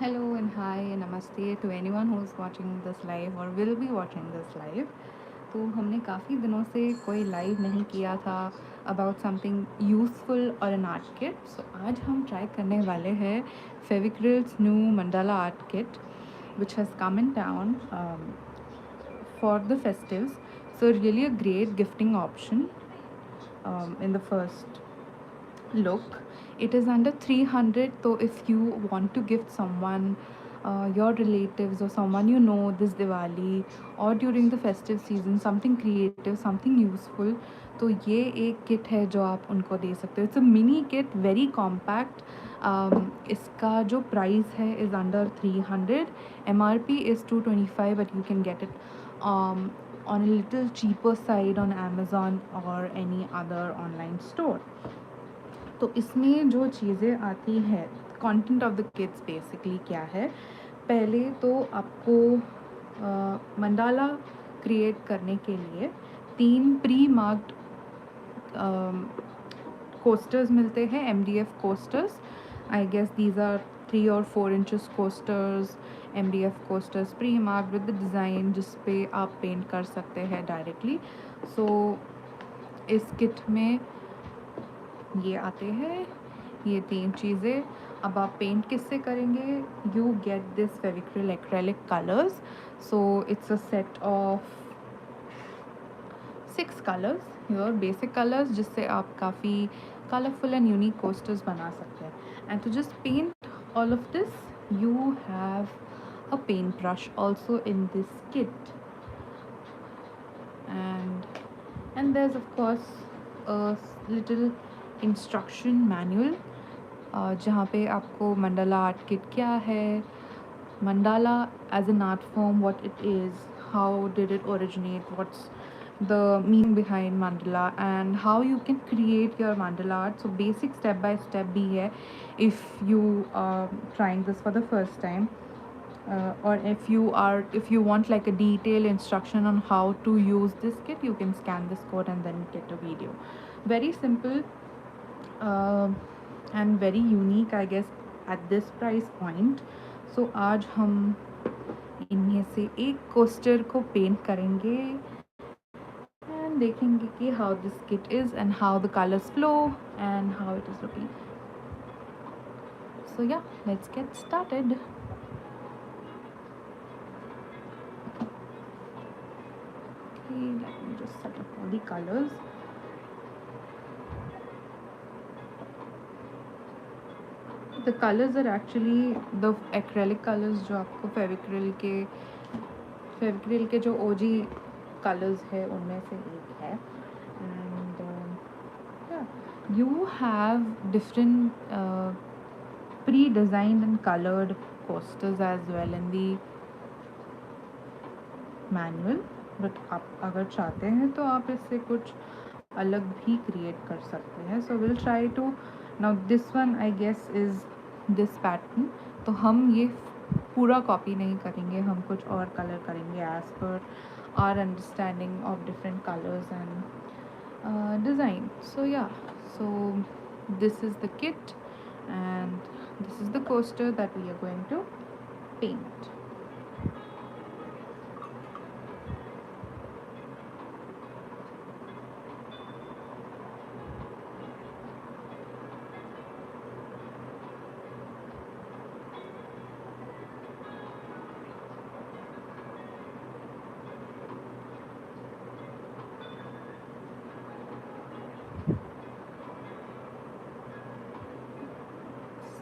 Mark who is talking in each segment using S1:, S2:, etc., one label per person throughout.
S1: Hello and hi and namaste to anyone who's watching this live or will be watching this live. तो हमने काफ़ी दिनों से कोई लाइव नहीं किया था अबाउट समथिंग यूज़फुल और एन आर्ट किट. सो आज हम ट्राई करने वाले हैं Fevicryl's new mandala art kit which has come in town for the festives. So really a great gifting option in the first look. It is under 300, so if you want to gift someone, your relatives or someone you know this Diwali or during the festive season, something creative, something useful, तो ये एक kit है जो आप उनको दे सकते हो. It's a mini kit, very compact. इसका जो प्राइस है is under 300. MRP is 225, but you can get it on a little cheaper side on Amazon or any other online store. तो इसमें जो चीज़ें आती हैं, content of the kits basically क्या है. पहले तो आपको मंडाला क्रिएट करने के लिए 3 प्री मार्क्ड कोस्टर्स मिलते हैं, MDF coasters. I guess these are 3 or 4 inches coasters, MDF coasters pre marked with the design जिस पे आप पेंट कर सकते हैं डायरेक्टली. सो इस किट में ये आते हैं ये 3 चीज़ें. अब आप पेंट किससे करेंगे? You get this Fevicryl acrylic colours. So it's a set of 6 colours, your basic colours, जिससे आप काफ़ी कलरफुल एंड यूनिक कोस्टर्स बना सकते हैं. And to just paint all of this, you have a paintbrush also in this kit. And there's of course a little instruction manual जहाँ पे आपको mandala art kit क्या है, mandala as an art form, what it is, how did it originate, what's the meaning behind mandala, and how you can create your mandala art. So basic step by step bhi hai if you are trying this for the first time, or if you want like a detailed instruction on how to use this kit, you can scan this code and then get a video. Very simple and very unique, I guess, at this price point. So आज हम इनमें से एक coaster को paint करेंगे and देखेंगे कि how this kit is and how the colors flow and how it is looking. So yeah, let's get started. Okay, let me just set up all the colors. The colors are actually the acrylic colors जो आपको फेविक्रिल के जो OG colors है उनमें से एक है. And yeah, you have different pre-designed and colored posters as well in the manual, but आप अगर चाहते हैं तो आप इससे कुछ अलग भी क्रिएट कर सकते हैं. So will try to. Now this one I guess is this pattern. तो हम ये पूरा कॉपी नहीं करेंगे, हम कुछ और कलर करेंगे as per our understanding of different colours and design. So yeah, so this is the kit and this is the coaster that we are going to paint.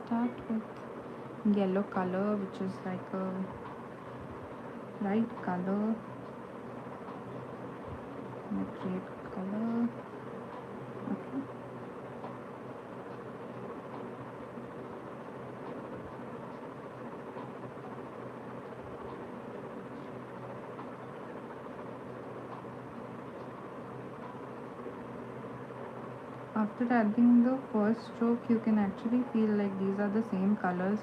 S1: Start with yellow color, which is like a light color, and a red color. Okay. After adding the first stroke, you can actually feel like these are the same colors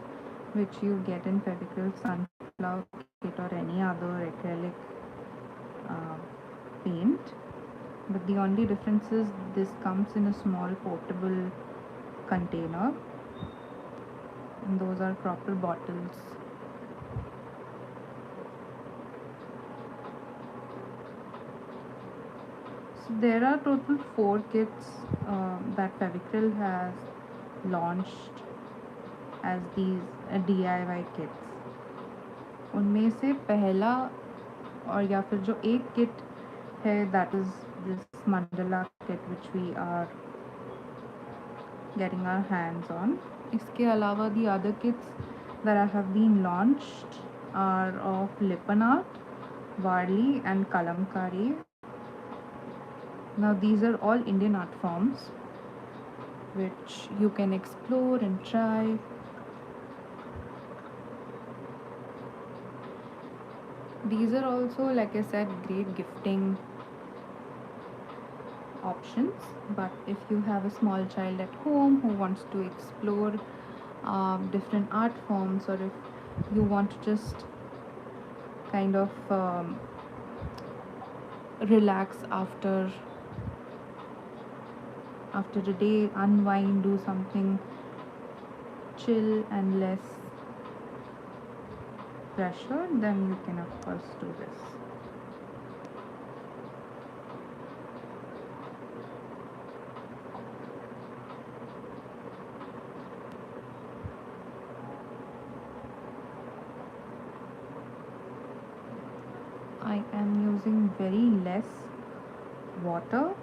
S1: which you get in Fevicryl sunflower kit or any other acrylic paint. But the only difference is this comes in a small portable container. and those are proper bottles. So there are total 4 kits that Fevicryl has launched as these DIY kits. उनमें से पहला और या फिर जो एक kit है that is this Mandala kit which we are getting our hands on. इसके अलावा the other kits that have been launched are of Lipan art, Varli and Kalamkari. Now these are all Indian art forms which you can explore and try. These are also, like I said, great gifting options. But if you have a small child at home who wants to explore different art forms, or if you want to just kind of relax after a day, unwind, do something chill and less pressure, then you can of course do this. I am using very less water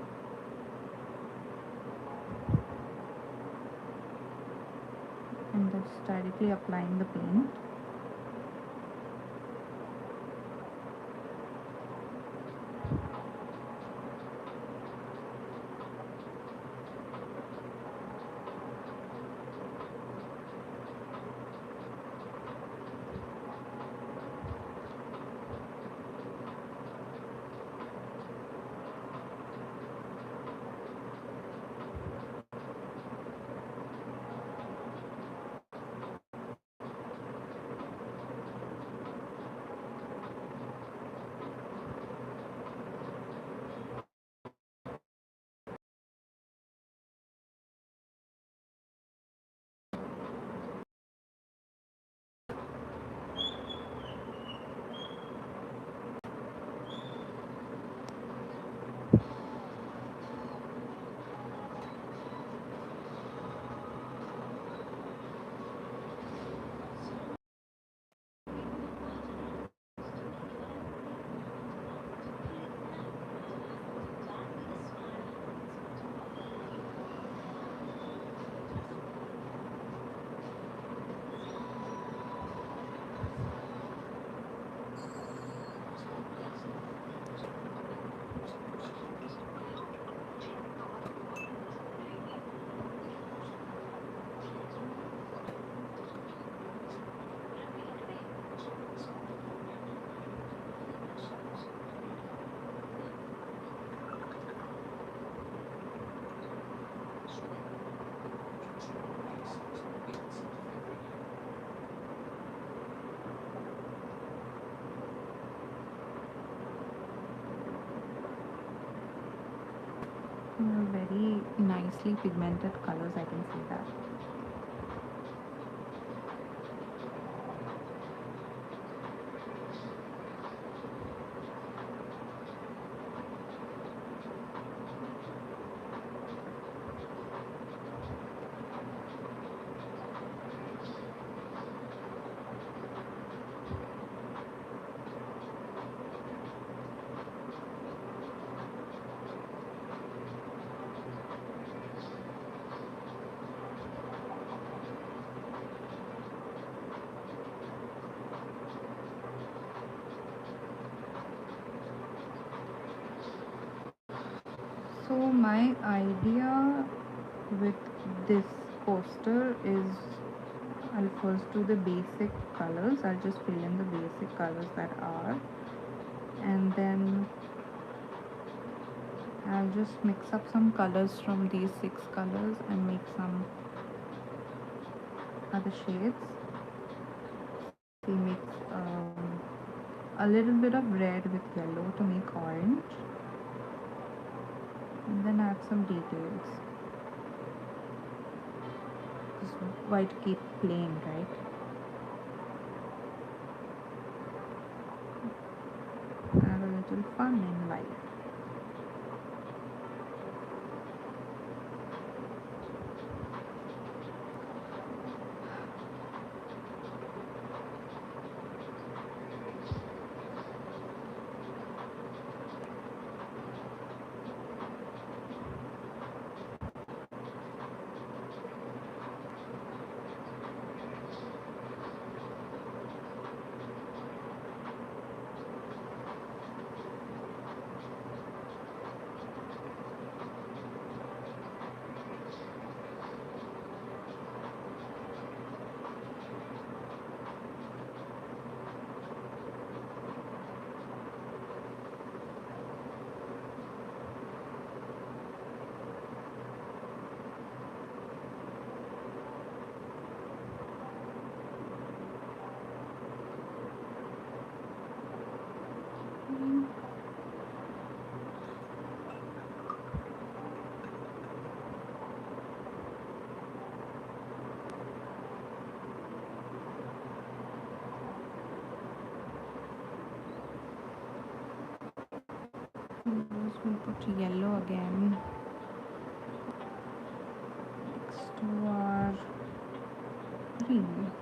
S1: and just directly applying the paint. Very nicely pigmented colors, I can see that. So my idea with this poster is, I'll first do the basic colors. I'll just fill in the basic colors that are, and then I'll just mix up some colors from these 6 colors and make some other shades. We mix a little bit of red with yellow to make orange, and then add some details. Just why to keep playing, right? Have a little fun in life. We'll put yellow again next to our green.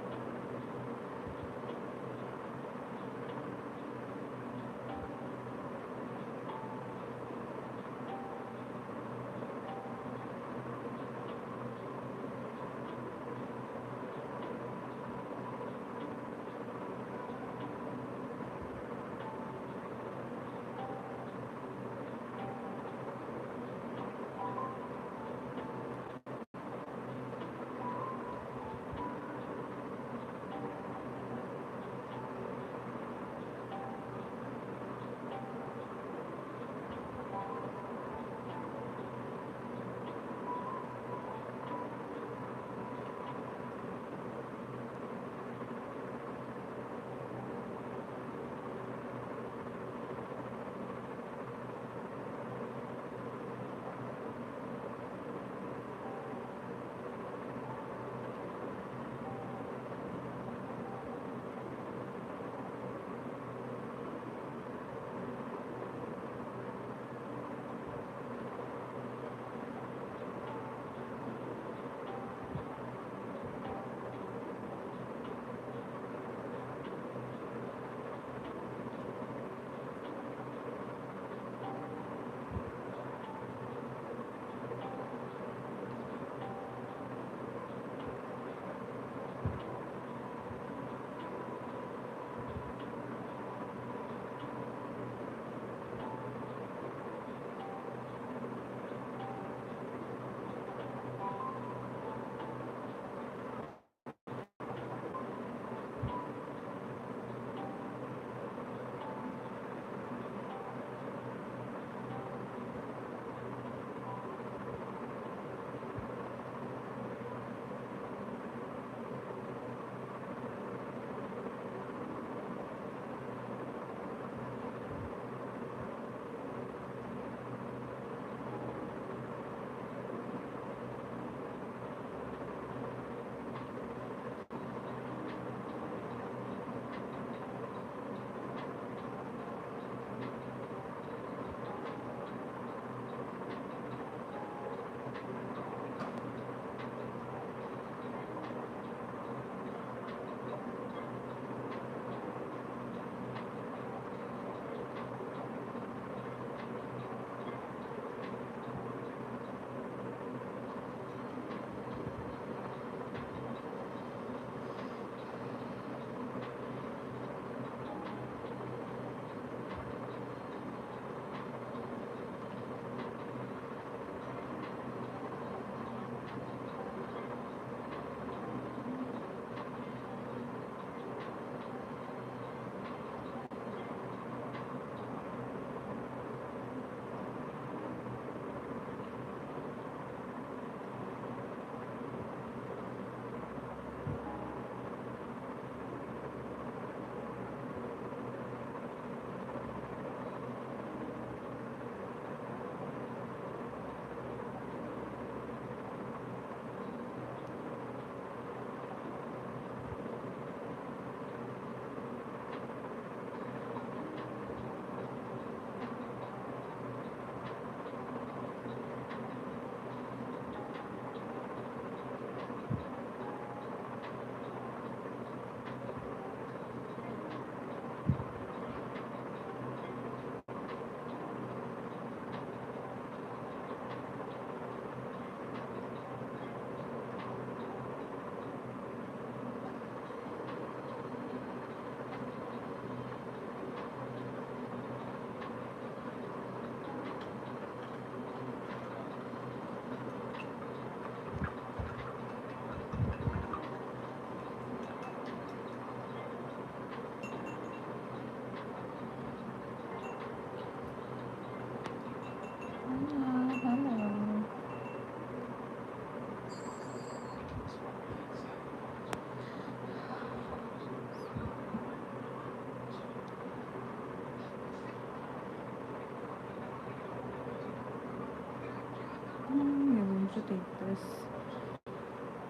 S1: to take this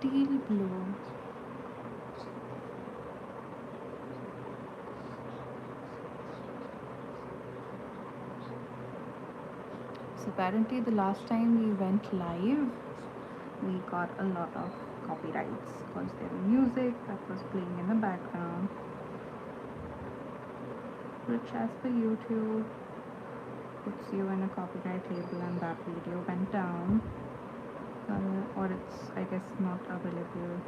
S1: teal blue. So apparently the last time we went live, we got a lot of copyrights because there was music that was playing in the background, which as per YouTube puts you in a copyright label, and that video went down, or it's, I guess, not available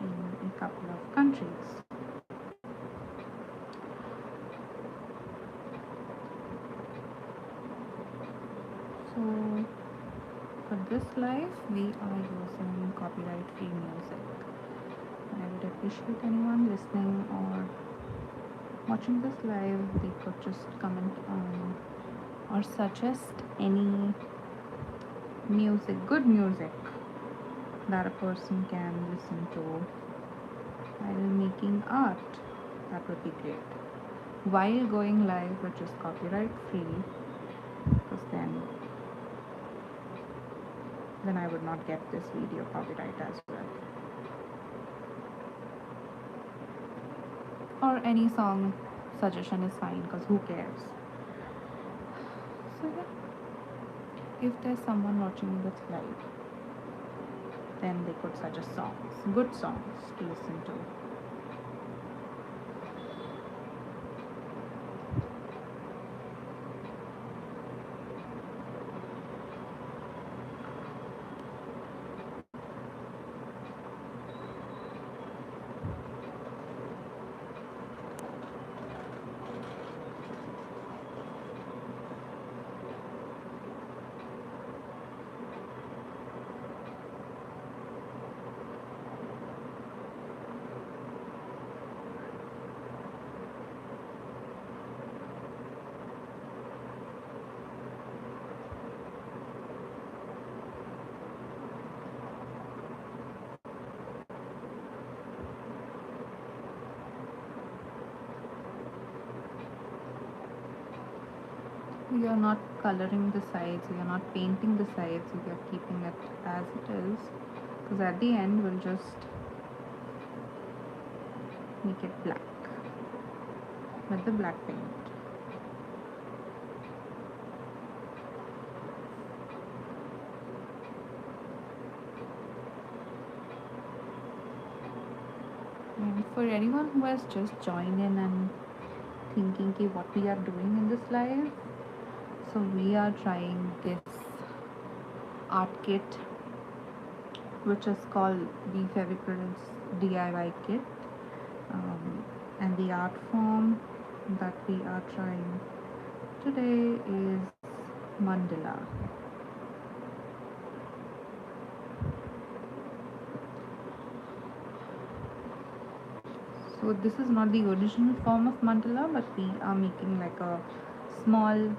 S1: in a couple of countries. So for this live we are using copyright free music. I would appreciate anyone listening or watching this live, they could just comment on or suggest any music, good music that a person can listen to while making art. That would be great. While going live, which is copyright free, because then I would not get this video copyright as well. Or any song suggestion is fine, because who cares? So yeah, if there's someone watching this live, then they could suggest songs, good songs to listen to. You're not coloring the sides, you're not painting the sides, you're keeping it as it is, because at the end we'll just make it black with the black paint. And for anyone who has just joined in and thinking what we are doing in this live, so we are trying this art kit, which is called the Fevikryl's DIY kit, and the art form that we are trying today is Mandala. So this is not the original form of mandala, but we are making like a small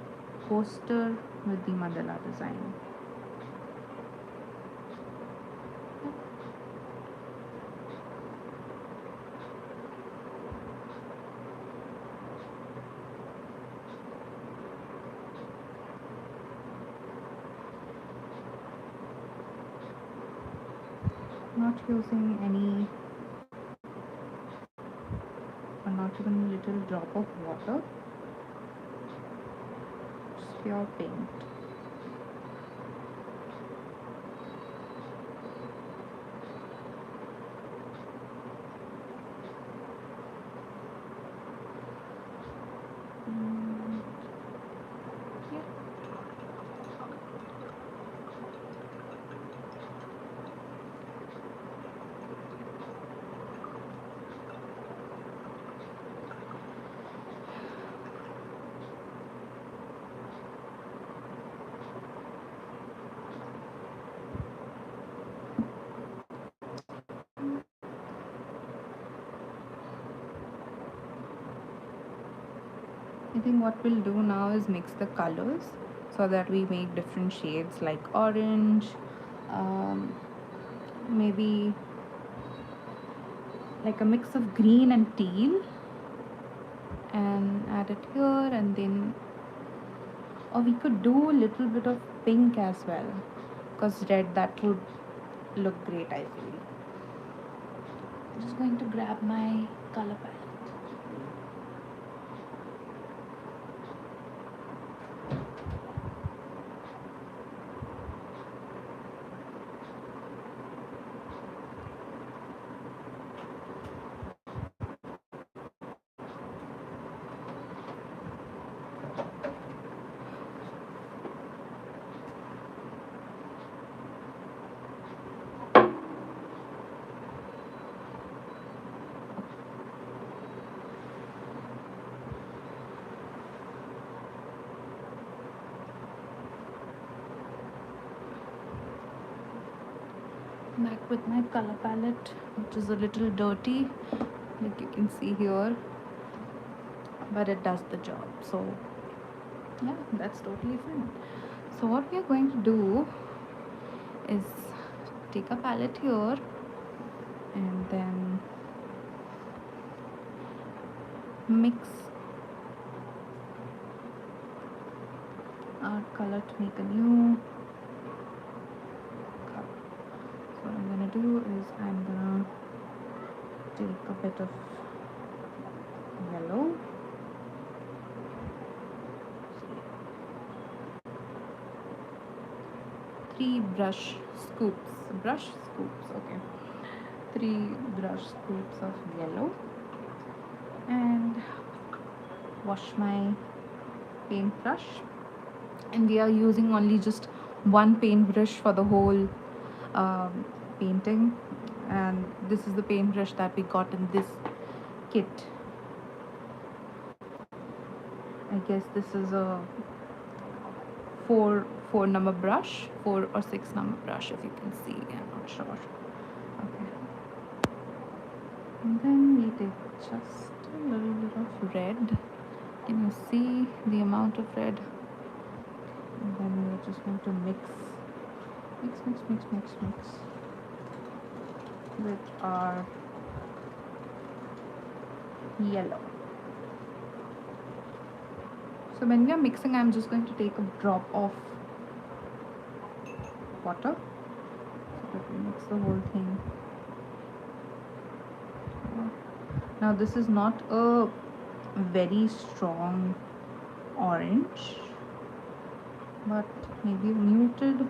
S1: poster with the mandala design. Not using any, or not even a little drop of water, just pure paint. I think what we'll do now is mix the colors so that we make different shades like orange, maybe like a mix of green and teal, and add it here, and then, or we could do a little bit of pink as well. because red, that would look great, I feel. I'm just going to grab my color palette. Back with my color palette, which is a little dirty, like you can see here, but it does the job. So yeah, that's totally fine. So what we are going to do is take a palette here and then mix our color to make a new color. So what I'm gonna do is I'm gonna take a bit of yellow, 3 brush scoops, okay, 3 brush scoops of yellow, and wash my paintbrush. And we are using only just one paintbrush for the whole painting, and this is the paintbrush that we got in this kit. I guess this is a 4 number brush, 4 or 6 number brush, if you can see. I'm not sure. Okay, and then we take just a little bit of red. Can you see the amount of red? And then we're just going to mix with our yellow. So when we are mixing, I'm just going to take a drop of water so that we mix the whole thing. Now this is not a very strong orange, but maybe a muted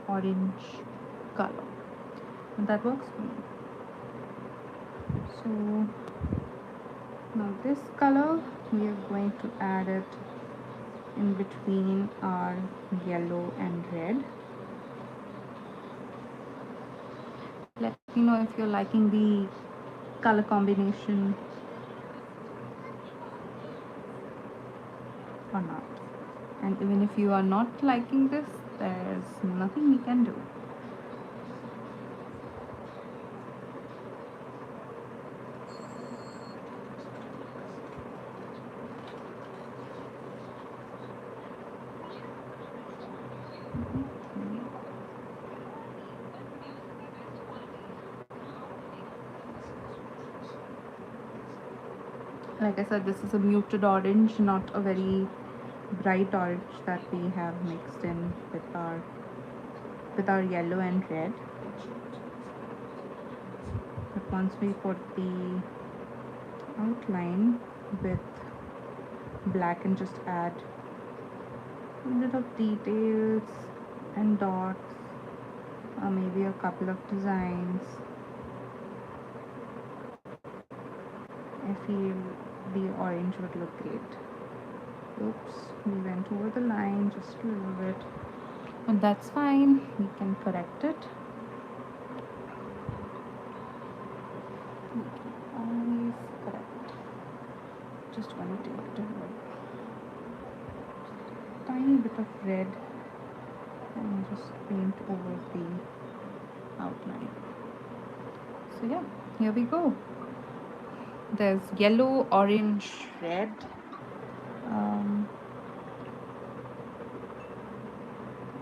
S1: orange color, and that works for me. So now this color, we are going to add it in between our yellow and red. Let me know if you're liking the color combination or not. And even if you are not liking this, there's nothing we can do. Like I said, this is a muted orange, not a very bright orange that we have mixed in with our yellow and red. But once we put the outline with black and just add a bit of details and dots, or maybe a couple of designs, I feel the orange would look great. Oops, we went over the line just a little bit, but that's fine, we can correct it. We can always correct. Just going to take a tiny bit of red and just paint over the outline. So yeah, here we go. There's yellow, orange, red.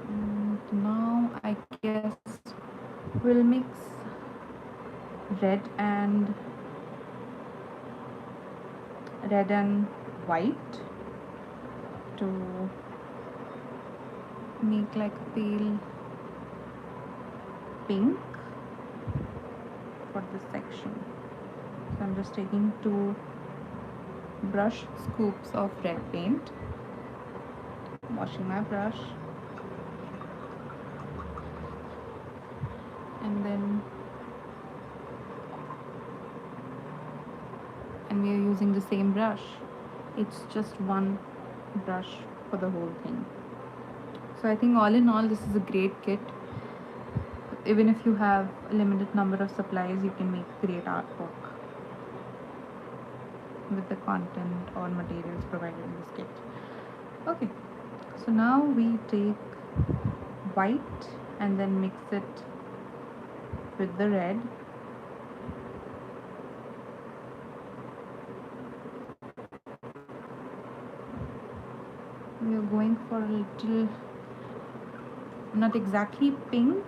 S1: And now I guess we'll mix red and white to make like a pale pink for this section. So I'm just taking 2 brush scoops of red paint, washing my brush, and then we are using the same brush. It's just one brush for the whole thing. So I think all in all, this is a great kit. Even if you have a limited number of supplies, you can make great artwork with the content or materials provided in this kit. Okay, so now we take white and then mix it with the red. We are going for a little, not exactly pink,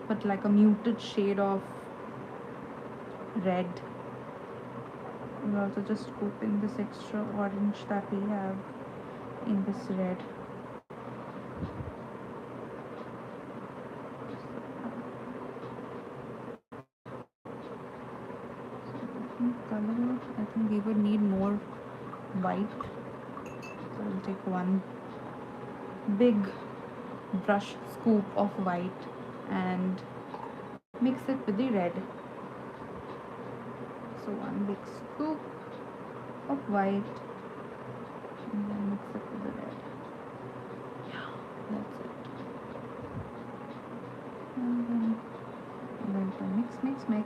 S1: but like a muted shade of red. We're also just scooping this extra orange that we have in this red. Color, I think we would need more white. So I'll take one big brush scoop of white and mix it with the red. So one big scoop of white and then mix it with the red. Yeah, that's it. And then I'm going to mix.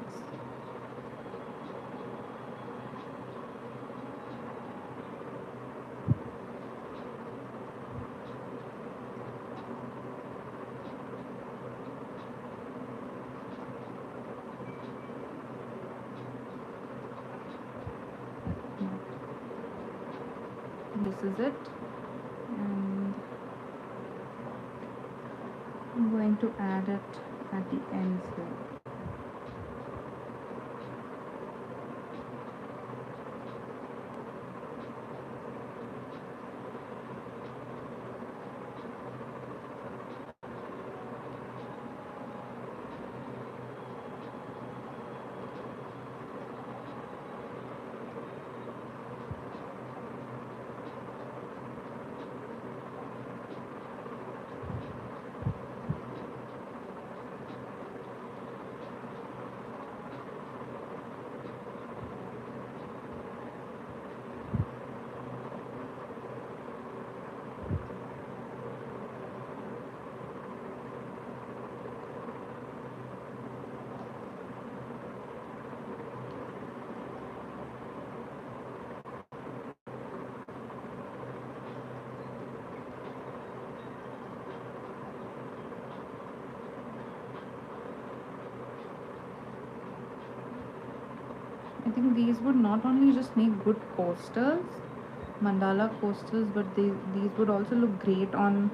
S1: This is it, and I'm going to add it at the ends here. I think these would not only just make good coasters, mandala coasters, but these would also look great on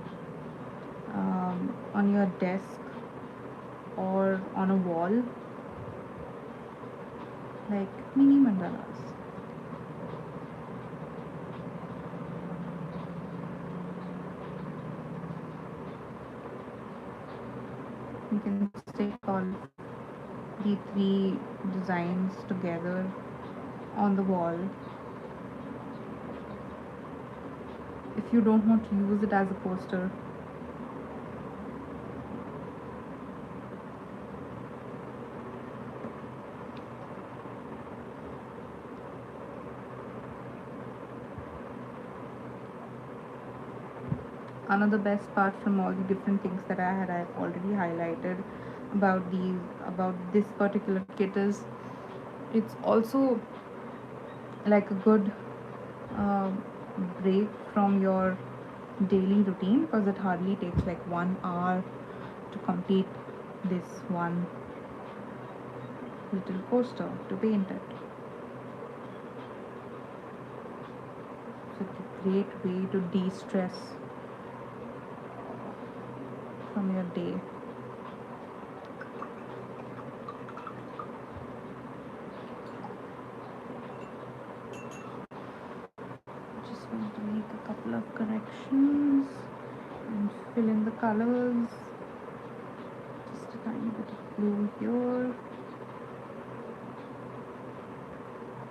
S1: your desk or on a wall, like mini mandalas. You can stick all the 3 designs together on the wall. If you don't want to use it as a poster, another best part from all the different things that I've already highlighted about this particular kit is it's also like a good uh, break from your daily routine, because it hardly takes like 1 hour to complete this one little poster to paint it. So it's a great way to de-stress from your day. Just going to make a couple of corrections. and fill in the colors. Just a tiny bit of blue here,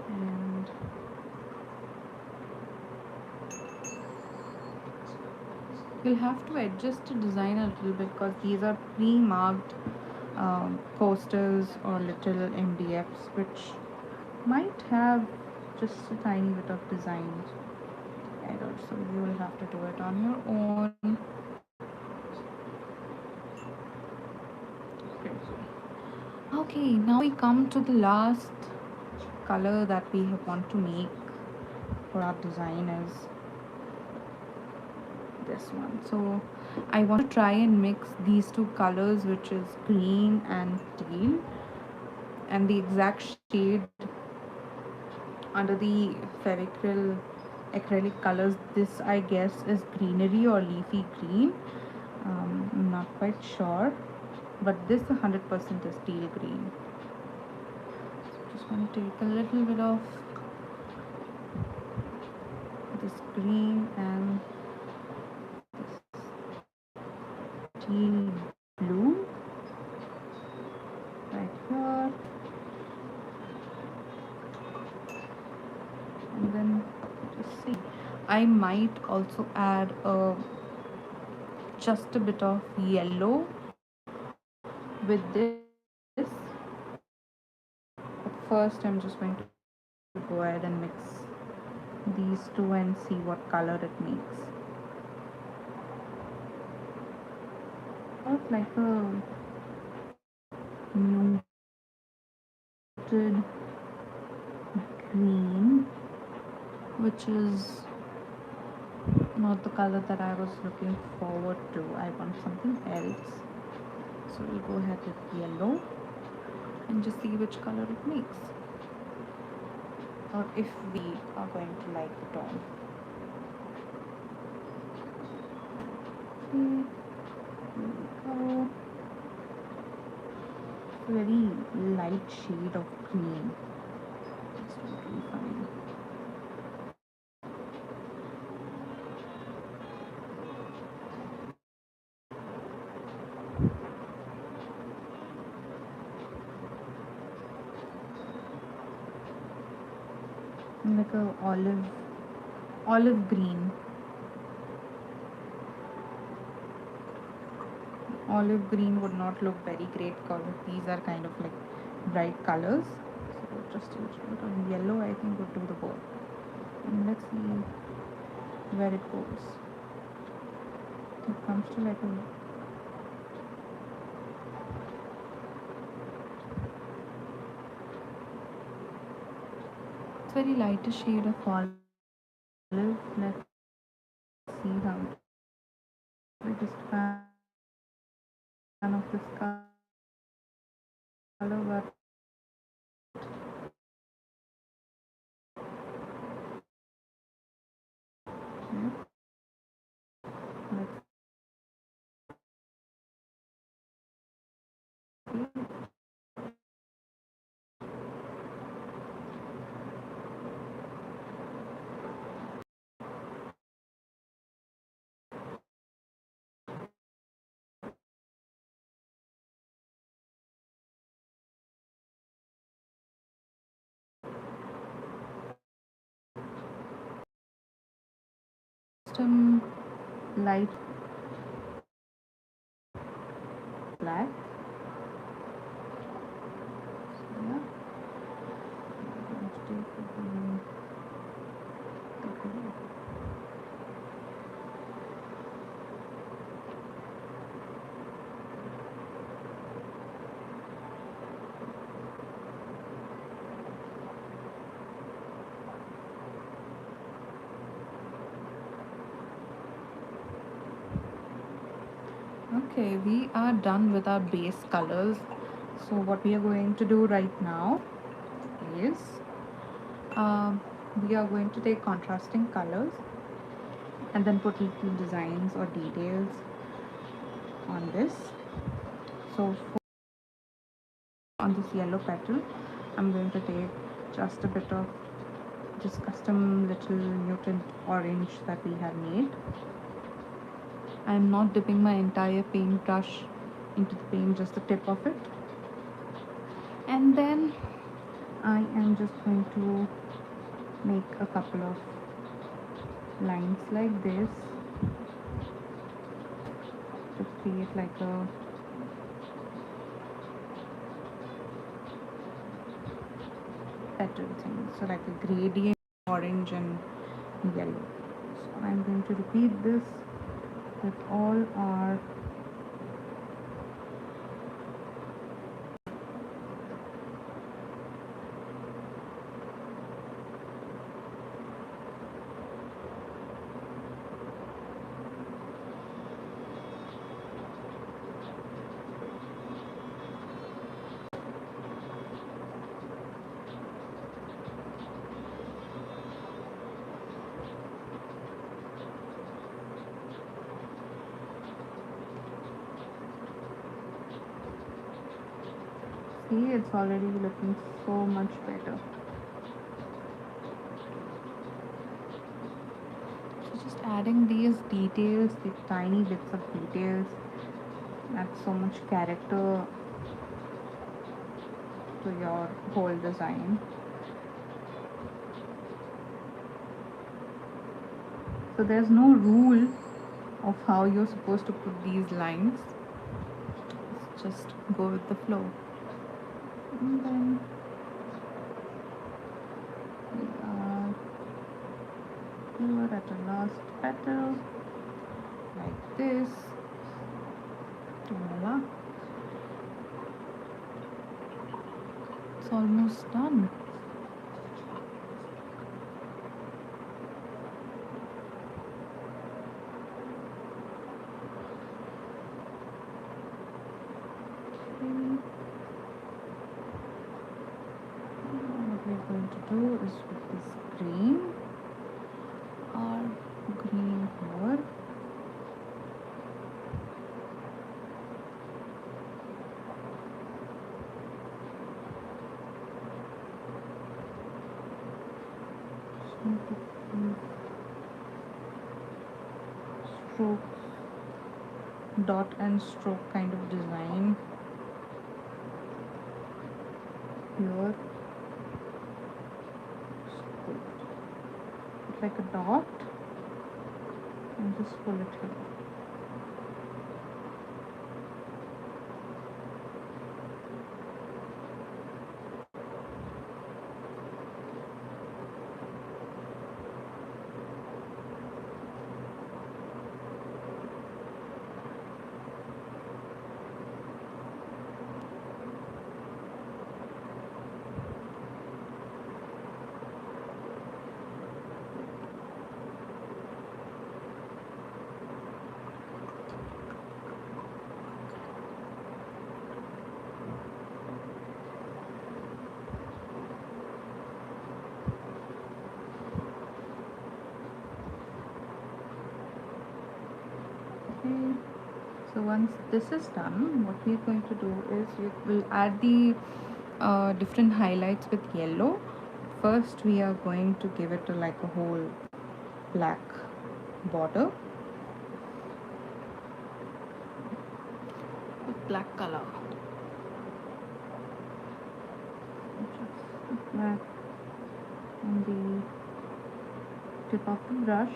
S1: and you'll have to adjust the design a little bit because these are pre-marked posters or little MDFs which might have just a tiny bit of design error, so you will have to do it on your own. Okay, now we come to the last color that we want to make for our design is this one. So I want to try and mix these two colors, which is green and teal, and the exact shade under the Fevicryl acrylic colors. This I guess is greenery or leafy green. I'm not quite sure, but this 100% is teal green. So just want to take a little bit of this green and teal blue right here, and then just see, I might also add just a bit of yellow with this. But first I'm just going to go ahead and mix these two and see what color it makes. Not like a muted green, which is not the color that I was looking forward to. I want something else. So we'll go ahead with yellow and just see which color it makes, or if we are going to like the tone. Okay, here we go. It's a very light shade of green. It's totally fine. Like a olive green. Olive green would not look very great because these are kind of like bright colors. So just a little bit of yellow I think would do the work. And let's see where it goes. It comes to like a it's very lighter shade of olive. Let's see how it is. Biggest fan of this color, but yeah, let's see. Custom light black. So yeah, I'm going to take the green. Okay, we are done with our base colors. So what we are going to do right now is we are going to take contrasting colors and then put little designs or details on this. So on this yellow petal, I'm going to take just a bit of this custom little mutant orange that we have made, I'm not dipping my entire paintbrush into the paint, just the tip of it. And then I am just going to make a couple of lines like this to create like a petal thing, so like a gradient, orange and yellow. So I'm going to repeat this with all our see, it's already looking so much better. So just adding these details, the tiny bits of details, adds so much character to your whole design. So there's no rule of how you're supposed to put these lines. Just go with the flow. And then we are here at the last petal, like this. Voila. It's almost done. What we're going to do is with this green or green here. Just going to use strokes, dot and stroke kind of design here. Put like a dot and just pull it here. Okay, so once this is done, what we're going to do is we will add the different highlights with yellow. First we are going to give it like a whole black border with black color. Just black on the tip of the brush.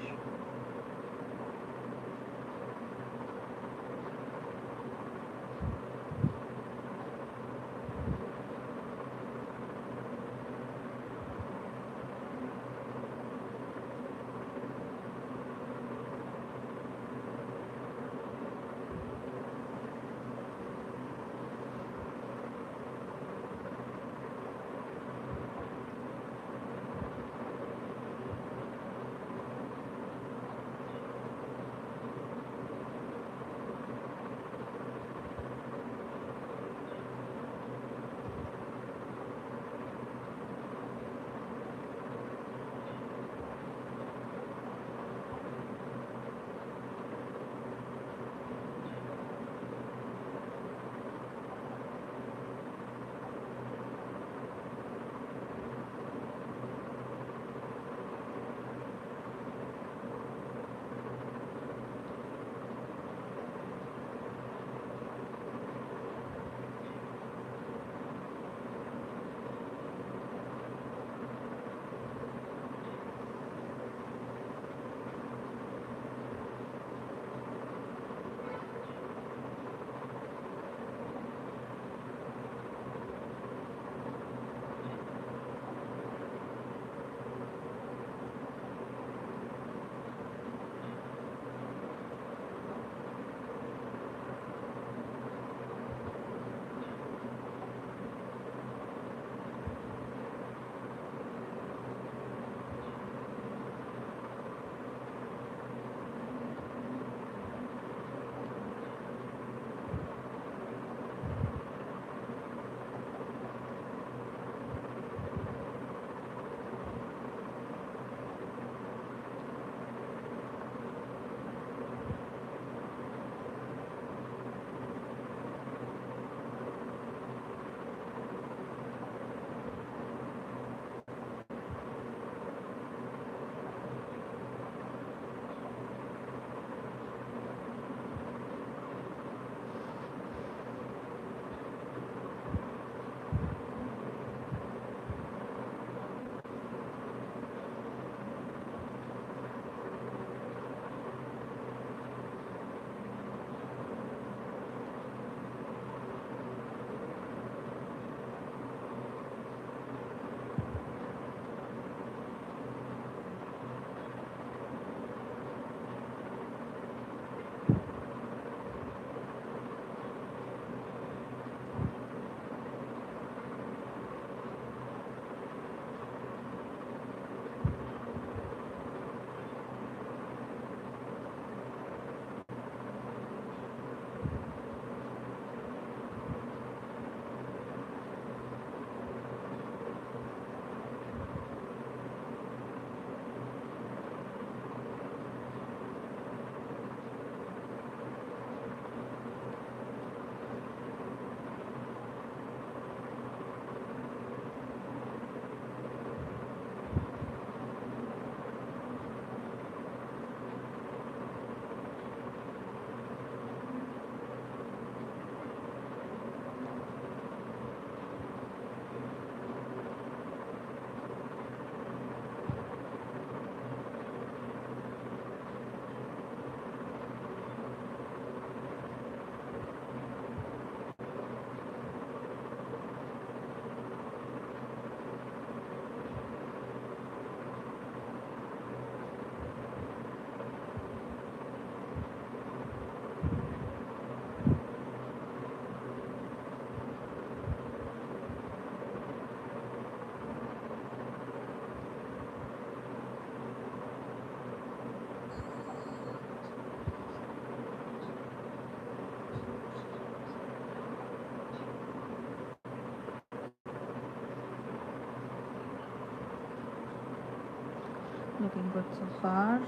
S1: Looking good so far.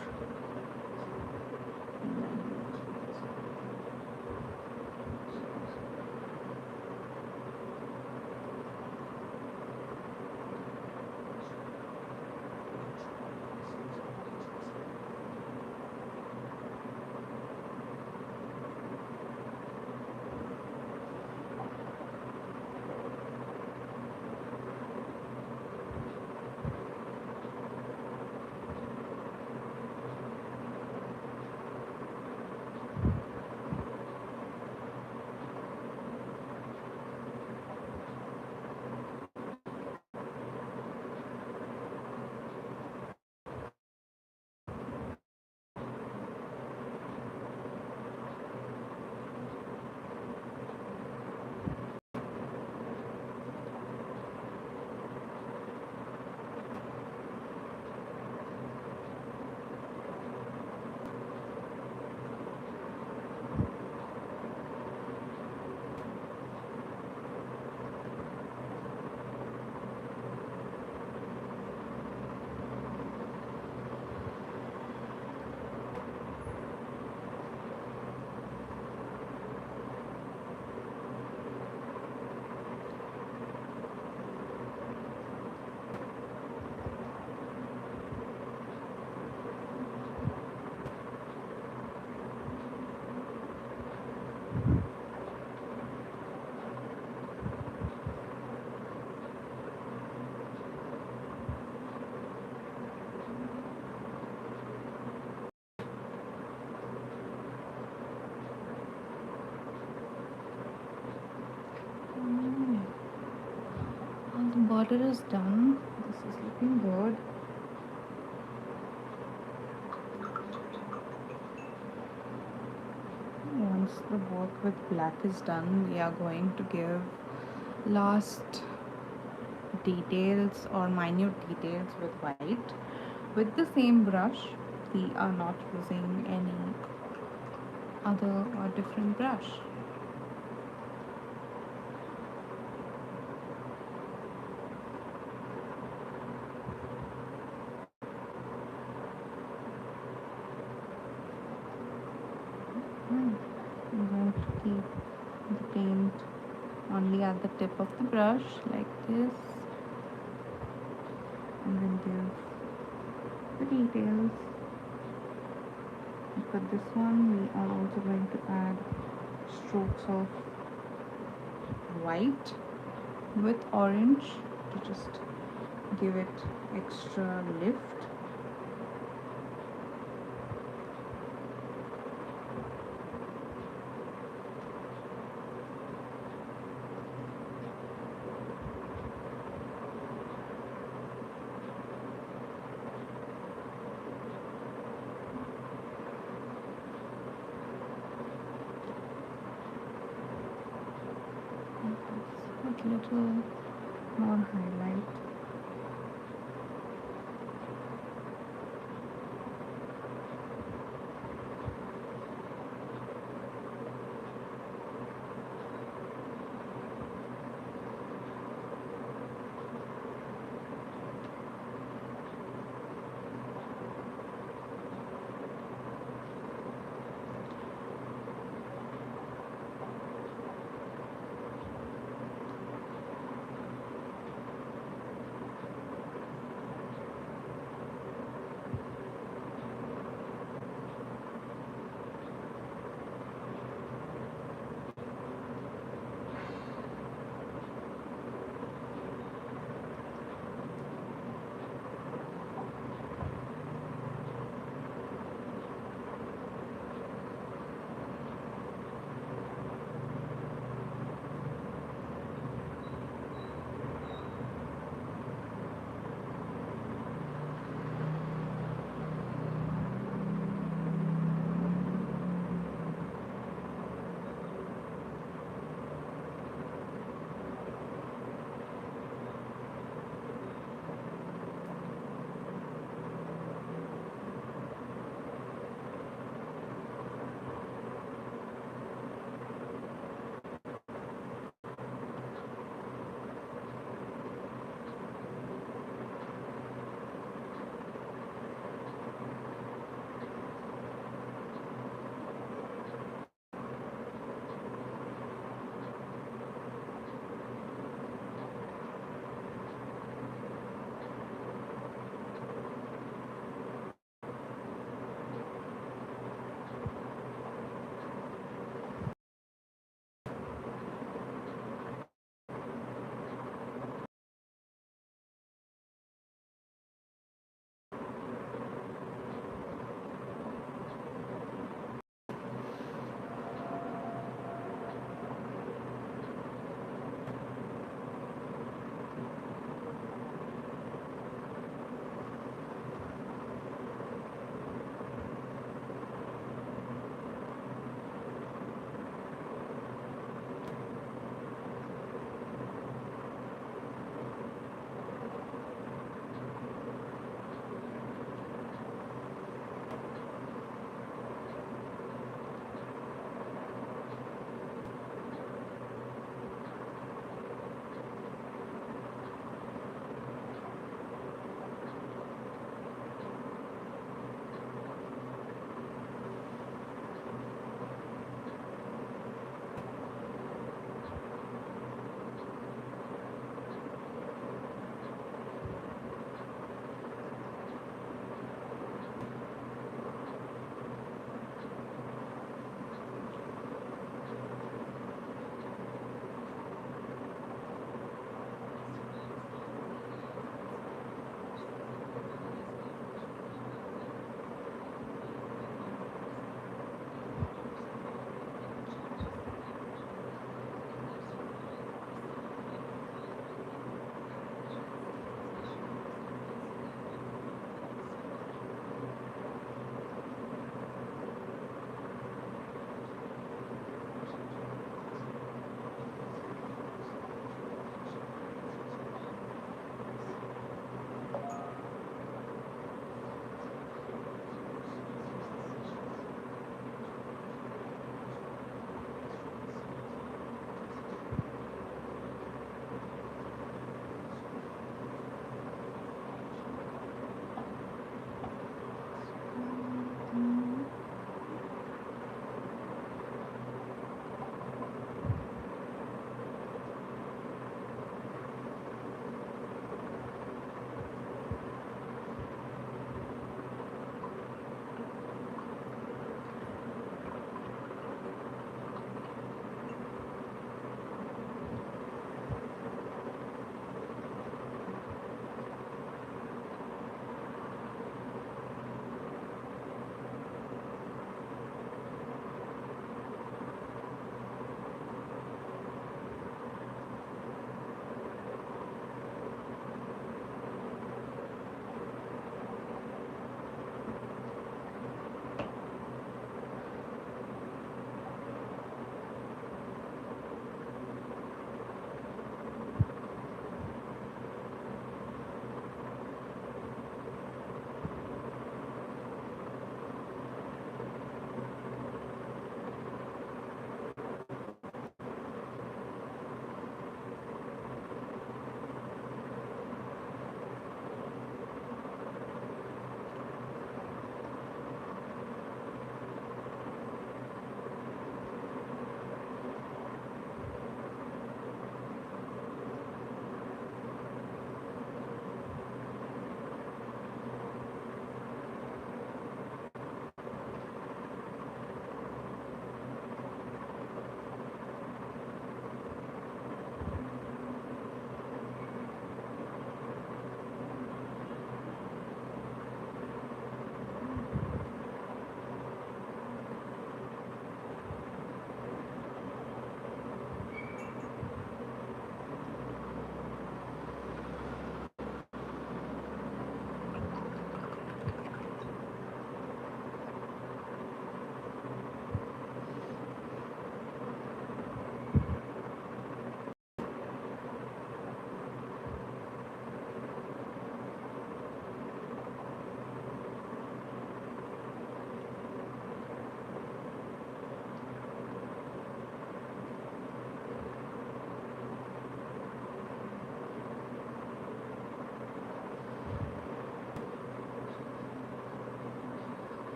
S1: The border is done. This is looking good. Once the work with black is done, we are going to give last details or minute details with white. With the same brush, we are not using any other or different brush. I'm going to keep the paint only at the tip of the brush like this, and then give the details. And for this one, we are also going to add strokes of white with orange to just give it extra lift. Put little more highlight.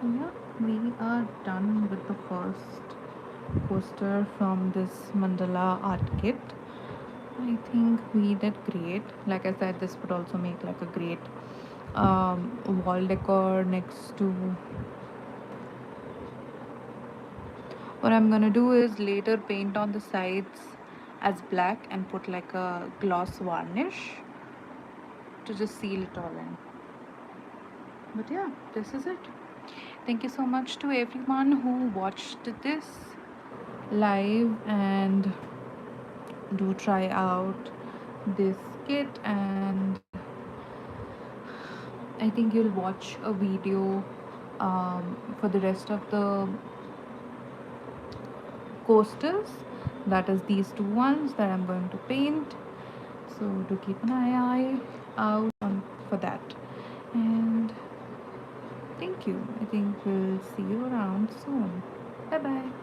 S1: Yeah, we are done with the first poster from this mandala art kit. I think we did great. Like I said, this would also make like a great wall decor next to. What I'm gonna do is later paint on the sides as black and put like a gloss varnish to just seal it all in. But yeah, this is it. Thank you so much to everyone who watched this live, and do try out this kit. And I think you'll watch a video for the rest of the coasters, that is these two ones that I'm going to paint. So do keep an eye out for that. And thank you. I think we'll see you around soon. Bye bye.